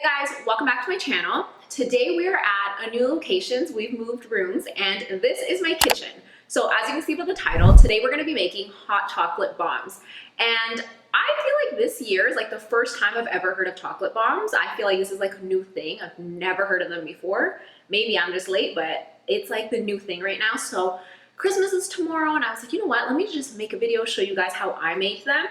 Hey guys, welcome back to my channel. Today we are at a new location. We've moved rooms and this is my kitchen. So as you can see by the title, today we're going to be making hot chocolate bombs. And I feel like this year is like the first time I've ever heard of chocolate bombs. I feel like this is like a new thing. I've never heard of them before. Maybe I'm just late, but it's like the new thing right now. So Christmas is tomorrow and I was like, you know what, let me just make a video, show you guys how I make them.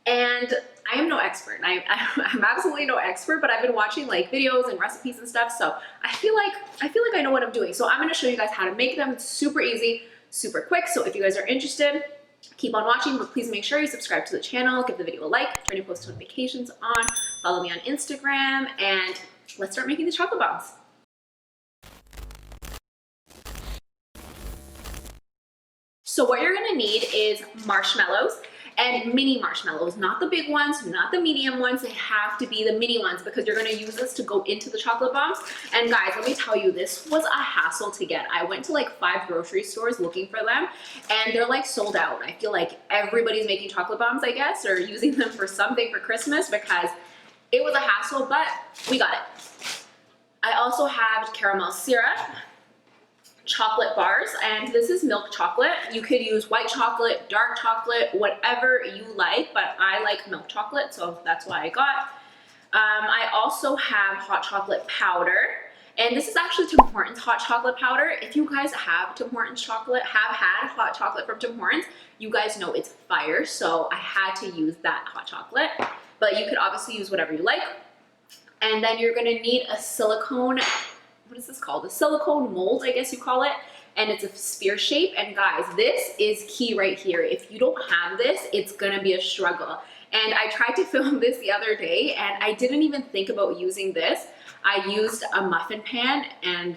And I am no expert. I'm absolutely no expert, but I've been watching like videos and recipes and stuff. So I feel like I know what I'm doing. So I'm going to show you guys how to make them. It's super easy, super quick. So if you guys are interested, keep on watching, but please make sure you subscribe to the channel, give the video a like, turn your post notifications on, follow me on Instagram, and let's start making these chocolate bombs. So what you're gonna need is marshmallows and mini marshmallows, not the big ones, not the medium ones. They have to be the mini ones because you're gonna use this to go into the chocolate bombs. And guys, let me tell you, this was a hassle to get. I went to like 5 grocery stores looking for them and they're like sold out. I feel like everybody's making chocolate bombs, I guess, or using them for something for Christmas because it was a hassle, but we got it. I also have caramel syrup, chocolate bars, and this is milk chocolate. You could use white chocolate, dark chocolate, whatever you like, but I like milk chocolate, so that's why I got. I also have hot chocolate powder, and this is actually Tim Hortons hot chocolate powder. If you guys have Tim Hortons chocolate, have had hot chocolate from Tim Hortons, you guys know it's fire, so I had to use that hot chocolate, but you could obviously use whatever you like. And then you're gonna need a silicone, what is this called? A silicone mold, I guess you call it. And it's a sphere shape. And guys, this is key right here. If you don't have this, it's gonna be a struggle. And I tried to film this the other day and I didn't even think about using this. I used a muffin pan and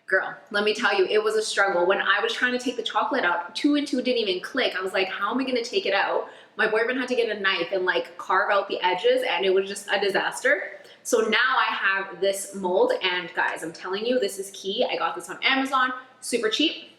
girl, let me tell you, it was a struggle. When I was trying to take the chocolate out, 2 and 2 didn't even click. I was like, how am I gonna take it out? My boyfriend had to get a knife and like carve out the edges and it was just a disaster. So now I have this mold and guys, I'm telling you, this is key. I got this on Amazon, super cheap.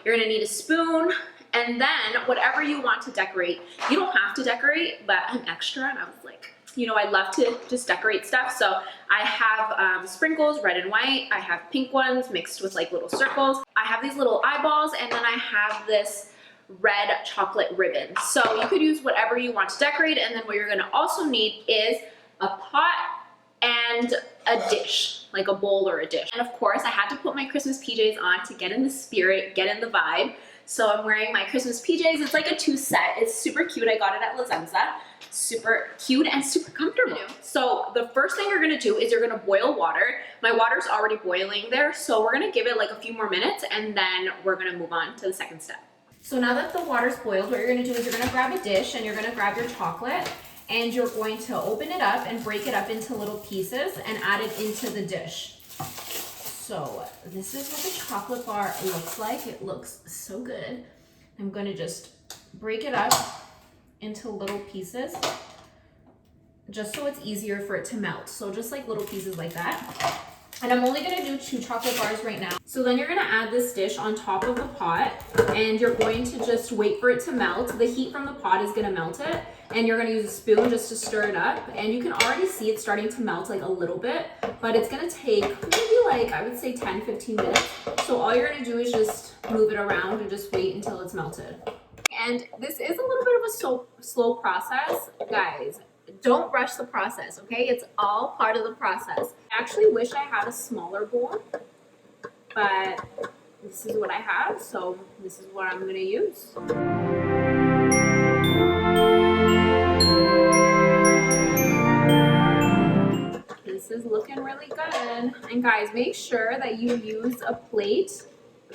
You're gonna need a spoon and then whatever you want to decorate. You don't have to decorate, but I'm extra and I was like, you know, I love to just decorate stuff. So I have sprinkles, red and white. I have pink ones mixed with like little circles. I have these little eyeballs and then I have this red chocolate ribbon. So you could use whatever you want to decorate. And then what you're gonna also need is a pot and a dish, like a bowl or a dish. And of course, I had to put my Christmas PJs on to get in the spirit, get in the vibe. So I'm wearing my Christmas PJs. It's like a 2 set. It's super cute. I got it at La Zenza. Super cute and super comfortable. So the first thing you're gonna do is you're gonna boil water. My water's already boiling there, so we're gonna give it like a few more minutes and then we're gonna move on to the second step. So now that the water's boiled, what you're gonna do is you're gonna grab a dish and you're gonna grab your chocolate and you're going to open it up and break it up into little pieces and add it into the dish. So this is what the chocolate bar looks like. It looks so good. I'm gonna just break it up into little pieces just so it's easier for it to melt. So just like little pieces like that. And I'm only gonna do 2 chocolate bars right now. So then you're gonna add this dish on top of the pot and you're going to just wait for it to melt. The heat from the pot is gonna melt it and you're gonna use a spoon just to stir it up. And you can already see it starting to melt like a little bit, but it's gonna take maybe like, I would say 10-15 minutes. So all you're gonna do is just move it around and just wait until it's melted. And this is a little bit of a slow process, guys. Don't rush the process, okay? It's all part of the process. I actually wish I had a smaller bowl, but this is what I have, so this is what I'm gonna use. This is looking really good. And guys, make sure that you use a plate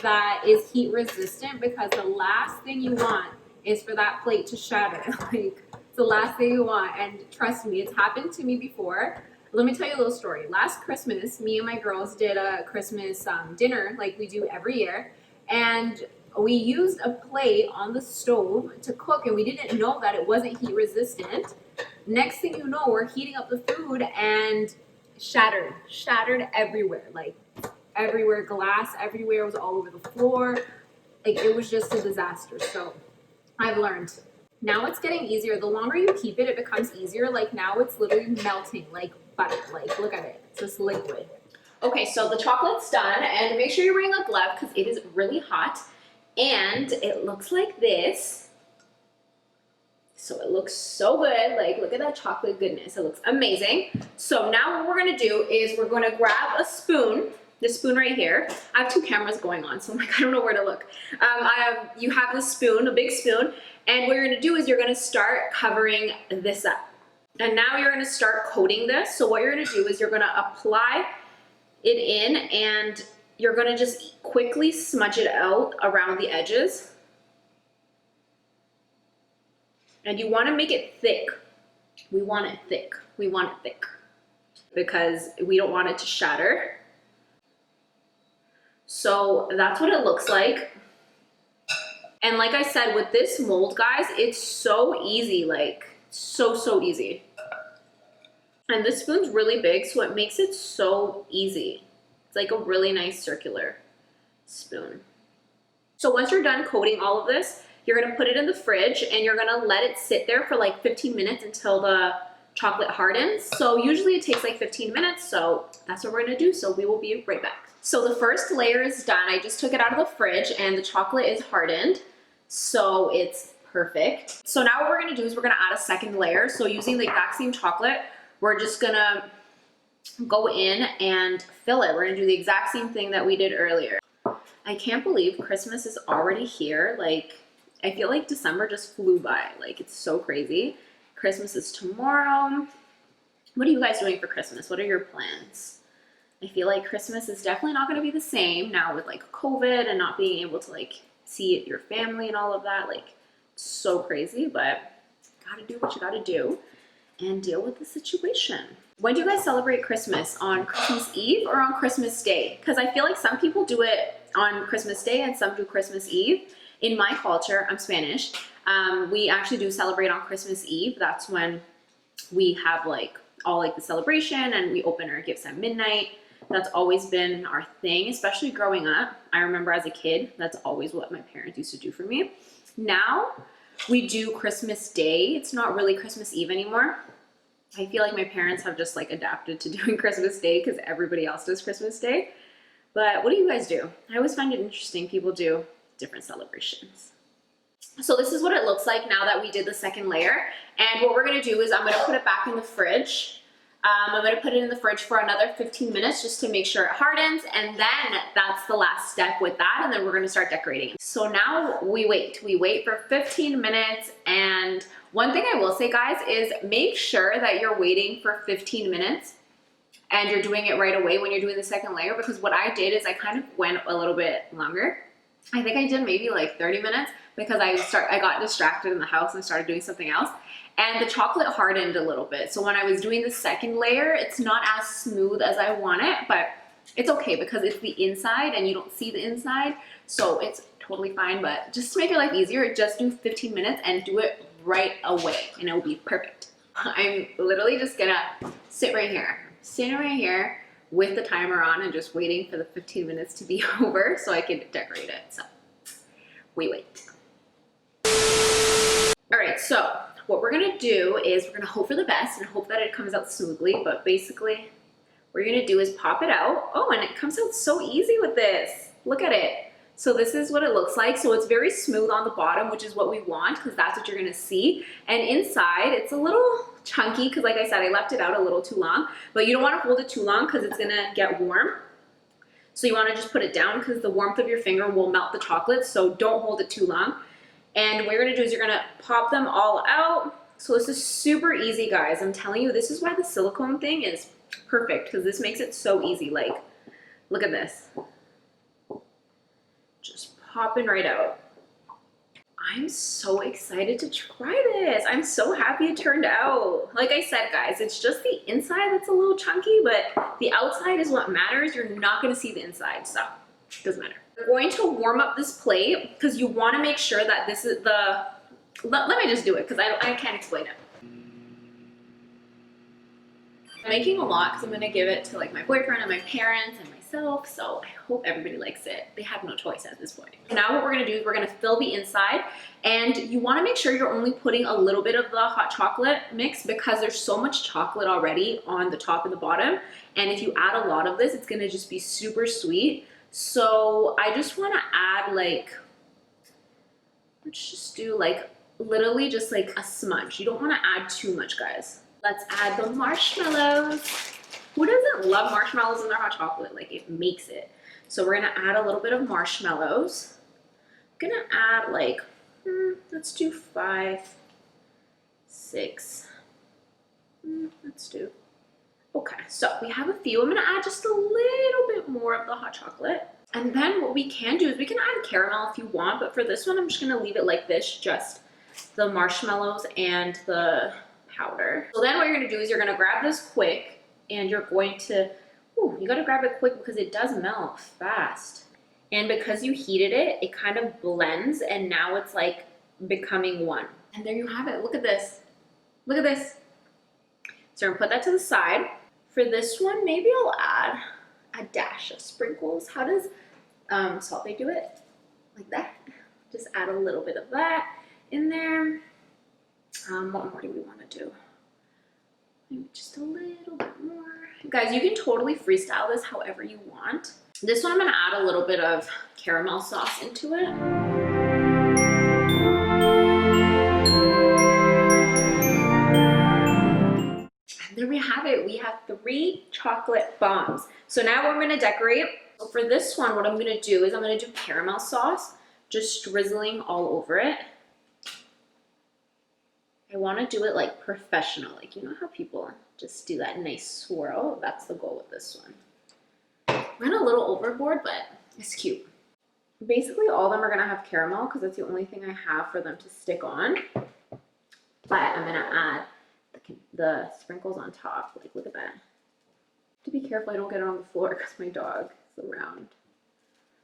that is heat resistant because the last thing you want is for that plate to shatter. Like, it's the last thing you want. And trust me, it's happened to me before. Let me tell you a little story. Last Christmas, me and my girls did a Christmas dinner like we do every year. And we used a plate on the stove to cook and we didn't know that it wasn't heat resistant. Next thing you know, we're heating up the food and shattered everywhere. Like everywhere, glass everywhere, was all over the floor. Like it was just a disaster. So I've learned. Now it's getting easier. The longer you keep it, it becomes easier. Like now it's literally melting. Like butter. Like, look at it. It's just liquid. Okay, so the chocolate's done, and make sure you're wearing a glove because it is really hot. And it looks like this. So it looks so good. Like, look at that chocolate goodness. It looks amazing. So now what we're gonna do is we're gonna grab a spoon, this spoon right here. I have two cameras going on, so I'm like, I don't know where to look. You have this spoon, a big spoon, and what you're gonna do is you're gonna start covering this up. And now you're gonna start coating this. So what you're gonna do is you're gonna apply it in, and you're gonna just quickly smudge it out around the edges. And you wanna make it thick. We want it thick. We want it thick because we don't want it to shatter. So that's what it looks like. And like I said, with this mold, guys, it's so easy, like so easy. And this spoon's really big, so it makes it so easy. It's like a really nice circular spoon. So once you're done coating all of this, you're gonna put it in the fridge and you're gonna let it sit there for like 15 minutes until the chocolate hardens. So usually it takes like 15 minutes, so that's what we're gonna do. So we will be right back. So the first layer is done. I just took it out of the fridge and the chocolate is hardened. So it's perfect. So now what we're gonna do is we're gonna add a second layer. So using the exact same chocolate, we're just gonna go in and fill it. We're gonna do the exact same thing that we did earlier. I can't believe Christmas is already here. Like, I feel like December just flew by. Like, it's so crazy. Christmas is tomorrow. What are you guys doing for Christmas? What are your plans? I feel like Christmas is definitely not gonna be the same now with like COVID and not being able to like see your family and all of that. Like, it's so crazy, but gotta do what you gotta do and deal with the situation. When do you guys celebrate Christmas? On Christmas Eve or on Christmas Day? Because I feel like some people do it on Christmas Day and some do Christmas Eve. In my culture, I'm Spanish, we actually do celebrate on Christmas Eve. That's when we have like all like the celebration and we open our gifts at midnight. That's always been our thing, especially growing up. I remember as a kid, that's always what my parents used to do for me. Now we do Christmas Day. It's not really Christmas Eve anymore. I feel like my parents have just like adapted to doing Christmas Day because everybody else does Christmas Day. But what do you guys do? I always find it interesting. People do different celebrations. So this is what it looks like now that we did the second layer. And what we're gonna do is I'm gonna put it back in the fridge. I'm gonna put it in the fridge for another 15 minutes just to make sure it hardens. And then that's the last step with that. And then we're gonna start decorating. So now we wait for 15 minutes. And one thing I will say, guys, is make sure that you're waiting for 15 minutes and you're doing it right away when you're doing the second layer, because what I did is I kind of went a little bit longer. I think I did maybe like 30 minutes because I got distracted in the house and started doing something else. And the chocolate hardened a little bit. So when I was doing the second layer, it's not as smooth as I want it, but it's okay because it's the inside and you don't see the inside. So it's totally fine, but just to make your life easier, just do 15 minutes and do it right away and it will be perfect. I'm literally just gonna sit right here, sitting right here with the timer on and just waiting for the 15 minutes to be over so I can decorate it. So we wait. All right, so what we're gonna do is we're gonna hope for the best and hope that it comes out smoothly, but basically what you're gonna do is pop it out. Oh, and it comes out so easy with this. Look at it. So this is what it looks like. So it's very smooth on the bottom, which is what we want because that's what you're gonna see. And inside, it's a little chunky because like I said, I left it out a little too long, but you don't wanna hold it too long because it's gonna get warm. So you wanna just put it down because the warmth of your finger will melt the chocolate, so don't hold it too long. And what you're gonna do is you're gonna pop them all out. So this is super easy, guys. I'm telling you, this is why the silicone thing is perfect because this makes it so easy. Like, look at this. Just popping right out. I'm so excited to try this. I'm so happy it turned out. Like I said, guys, it's just the inside that's a little chunky, but the outside is what matters. You're not gonna see the inside, so it doesn't matter. We're going to warm up this plate because you wanna make sure that this is the, let me just do it because I can't explain it. I'm making a lot because I'm gonna give it to like my boyfriend and my parents and my myself, so I hope everybody likes it. They have no choice at this point. Now what we're gonna do is we're gonna fill the inside, and you wanna make sure you're only putting a little bit of the hot chocolate mix because there's so much chocolate already on the top and the bottom. And if you add a lot of this, it's gonna just be super sweet. So I just wanna add like, let's just do like literally just like a smudge. You don't wanna add too much, guys. Let's add the marshmallows. Who doesn't love marshmallows in their hot chocolate? Like, it makes it. So we're gonna add a little bit of marshmallows. I'm gonna add like, let's do 5, 6. Let's do, okay, so we have a few. I'm gonna add just a little bit more of the hot chocolate. And then what we can do is we can add caramel if you want, but for this one, I'm just gonna leave it like this, just the marshmallows and the powder. So then what you're gonna do is you're gonna grab this quick, and you're going to, you gotta grab it quick because it does melt fast. And because you heated it, it kind of blends, and now it's like becoming one. And there you have it. Look at this. Look at this. So we're gonna put that to the side. For this one, maybe I'll add a dash of sprinkles. How does Salt Bae do it? Like that. Just add a little bit of that in there. What more do we want to do? Maybe just a little bit more. Guys, you can totally freestyle this however you want. This one I'm gonna add a little bit of caramel sauce into it. And there we have it. We have 3 chocolate bombs. So now we're gonna decorate. So for this one, what I'm gonna do is I'm gonna do caramel sauce, just drizzling all over it. I want to do it like professional, like, you know how people just do that nice swirl? That's the goal with this one. Went a little overboard, but it's cute. Basically all of them are gonna have caramel because that's the only thing I have for them to stick on. But I'm gonna add the sprinkles on top. Like, look at that. To be careful I don't get it on the floor because my dog is around.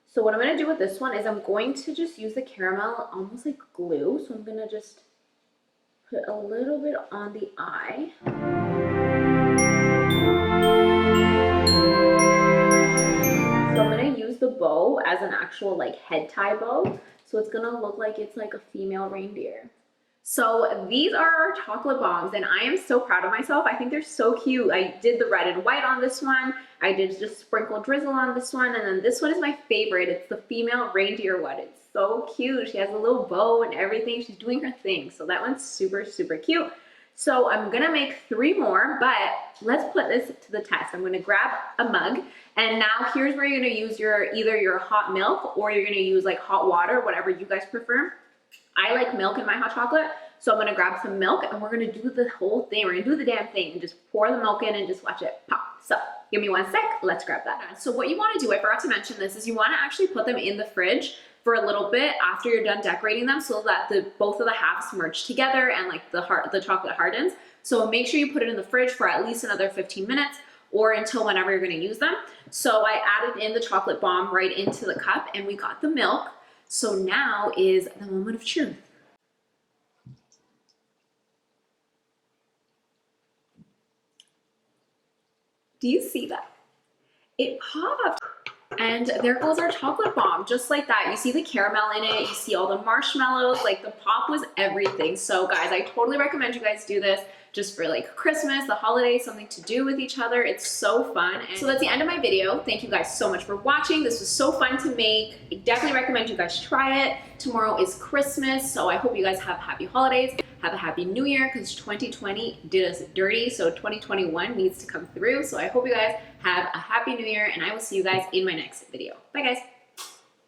So what I'm gonna do with this one is I'm going to just use the caramel almost like glue. So I'm gonna just put a little bit on the eye. So I'm gonna use the bow as an actual like head tie bow. So it's gonna look like it's like a female reindeer. So these are our chocolate bombs, and I am so proud of myself. I think they're so cute. I did the red and white on this one. I did just sprinkle drizzle on this one, and then this one is my favorite. It's the female reindeer one. It's so cute. She has a little bow and everything. She's doing her thing. So that one's super, super cute. So I'm gonna make 3 more, but let's put this to the test. I'm gonna grab a mug, and now here's where you're gonna use either your hot milk or you're gonna use like hot water, whatever you guys prefer. I like milk in my hot chocolate, so I'm gonna grab some milk and we're gonna do the whole thing. We're gonna do the damn thing and just pour the milk in and just watch it pop. So give me 1 sec, let's grab that. So what you wanna do, I forgot to mention this, is you wanna actually put them in the fridge for a little bit after you're done decorating them so that both of the halves merge together and like the chocolate hardens. So make sure you put it in the fridge for at least another 15 minutes or until whenever you're gonna use them. So I added in the chocolate bomb right into the cup and we got the milk. So now is the moment of truth. Do you see that? It popped. And there goes our chocolate bomb, just like that. You see the caramel in it, you see all the marshmallows, like the pop was everything. So guys, I totally recommend you guys do this just for like Christmas, the holidays, something to do with each other. It's so fun. And so that's the end of my video. Thank you guys so much for watching. This was so fun to make. I definitely recommend you guys try it. Tomorrow is Christmas, so I hope you guys have happy holidays. Have a happy new year because 2020 did us dirty, so 2021 needs to come through. So I hope you guys have a happy new year, and I will see you guys in my next video. Bye guys.